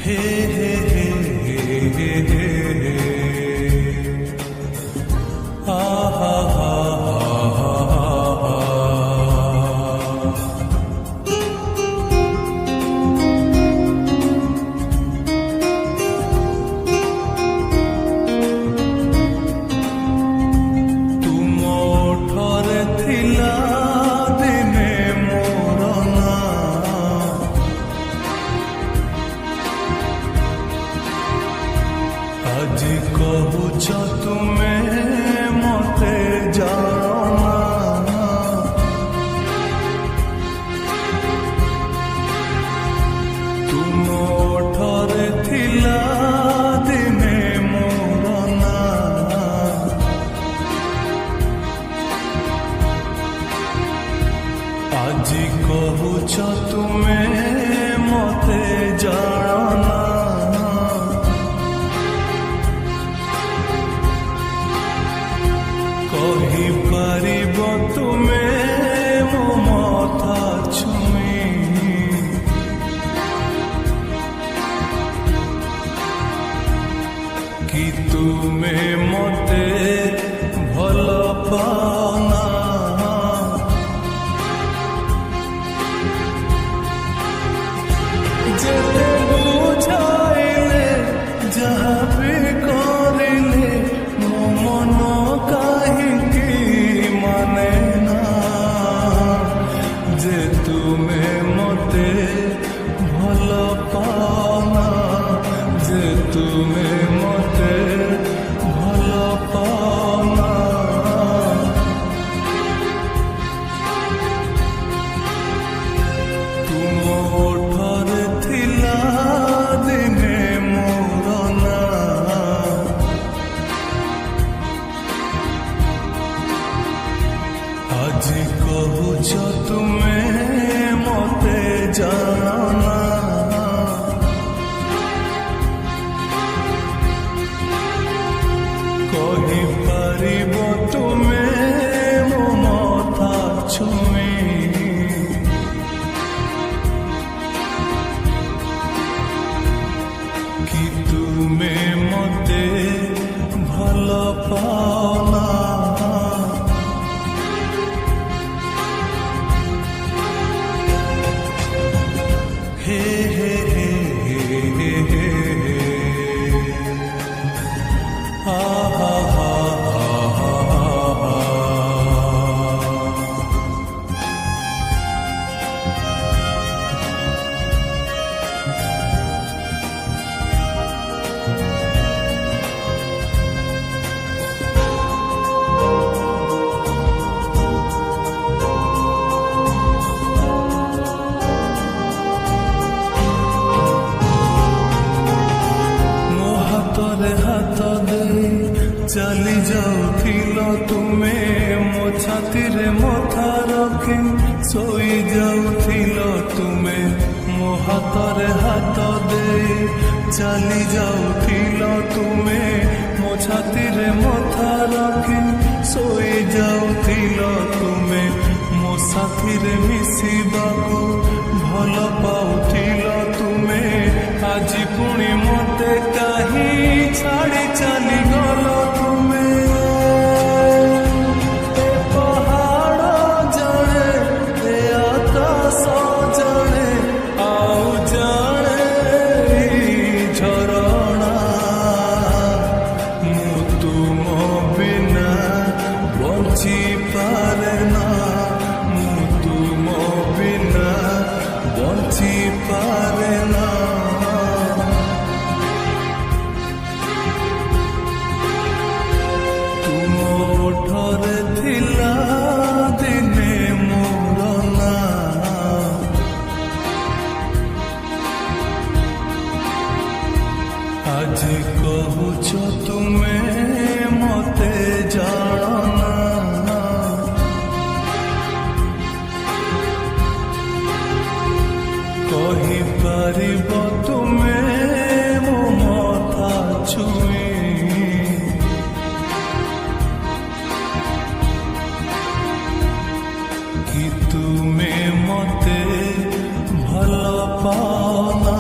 हे हे हे हे हे आहा हा আজি কହୁଛ ତୁମେ ମତେ ଜାଣ ତୁମ ଓଠରେ ଥିଲା ଦିନେ ମୋର ନାଁ ଆଜି କହୁଛ ତୁମେ ମତେ ଜାଣ କହିପାରିବ ତୁମେ ମୋ ମଥା ଛୁଇଁ କି ତୁମେ ମତେ ଭଲ ପାଉନା ଯେତେ ବୁଝାଇଲେ ଯାହା ବି କରିଲେ ମୋ ମନ କାହିଁକି ମାନେ ନା ଯେ ତୁମେ ମତେ ଭଲ ପାଉନା ଯେ ତୁମେ ମତେ ଭଲ ପାଉନା ତୁମ ଓଠରେ ଥିଲା ଦିନେ ମୋର ନାଁ আজি କହୁଛ ତୁମେ ମତେ ଜାଣ କହିପାରିବ ତୁମେ ମୋ ମଥା ଛୁଇଁ କି ତୁମେ ମତେ ଭଲ ପାଉନା हे हे हे हे हे आहा हा ହାତ ଦେଇ ଚାଲି ଯାଉଥିଲ ତୁମେ ମୋ ଛାତିରେ ମଥା ରଖି ଶୋଇ ଯାଉଥିଲ ତୁମେ ମୋ ହାତରେ ହାତ ଦେଇ ଚାଲି ଯାଉଥିଲ ତୁମେ ମୋ ଛାତିରେ ମଥା ରଖି ଶୋଇ ଯାଉଥିଲ ତୁମେ ମୋ ସାଥିରେ ମିଶିବାକୁ ଭଲ ପାଉଥିଲ ତୁମେ ଆଜି ପୁଣି ମତେ କାହିଁ ଛାଡ଼ି ଚାଲିଗଲ ତୁମେ ଏ ପାହାଡ଼ ଜଣେ ଏ ଆକାଶ ଜଣେ ଆଉ ଜଣେ ଝରଣା ମୁଁ ତୁମ ବିନା ବଞ୍ଚିପାରେ ନା ମୁଁ ତୁମ ବିନା ବଞ୍ଚିପାରେ ନା ଓଠରେ ଥିଲା ଦିନେ ମୋର ନାଁ আজি କହୁଛ ତୁମେ ମତେ ଜାଣ କହିପାରିବ ତୁମେ ମୋ ମଥା ଛୁଇଁ କି ତୁମେ ମତେ ଭଲ ପାଉନା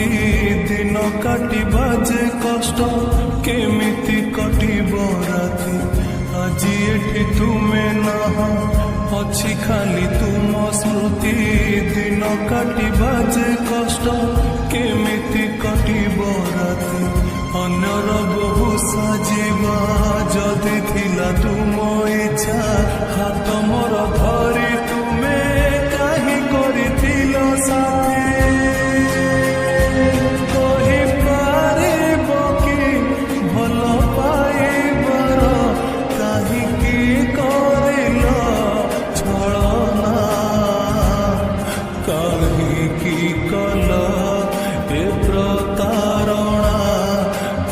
ସ୍ମୃତି ଦିନ କାଟିବା ଯେ କଷ୍ଟ କେମିତି କଟିବ ରାତି ଆଜି ଏଠି ତୁମେ ନାହଁ ଅଛି ଖାଲି ତୁମ ସ୍ମୃତି ଦିନ କାଟିବା ଯେ କଷ୍ଟ କେମିତି କଟିବ ରାତି ଅନ୍ୟର ବହୁ ସାଜିବା ଯଦି ଥିଲା ତୁମ ଇଚ୍ଛା ହାତ ମୋର ଧରି ତୁମେ କାହିଁ କରିଥିଲ ସାଥୀ କହିପାରିବ କି ଭଲ ପାଇବାର କାହିଁକି କରିଲ ଛଳନା କାହିଁକି କଲ ଏ ପ୍ରତାରଣା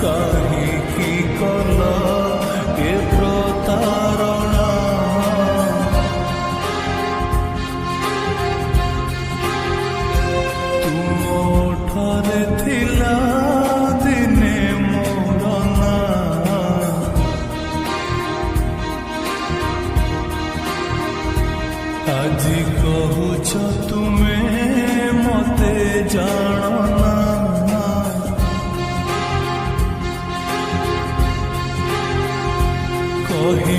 କାହିଁକି କଲ ଏ ପ୍ରତାରଣା ତୁମ ଓଠରେ ଥିଲା ଦିନେ ମୋର ନାଁ ଆଜି କହୁଛ ତୁମେ ମତେ ଜାଣନା କହି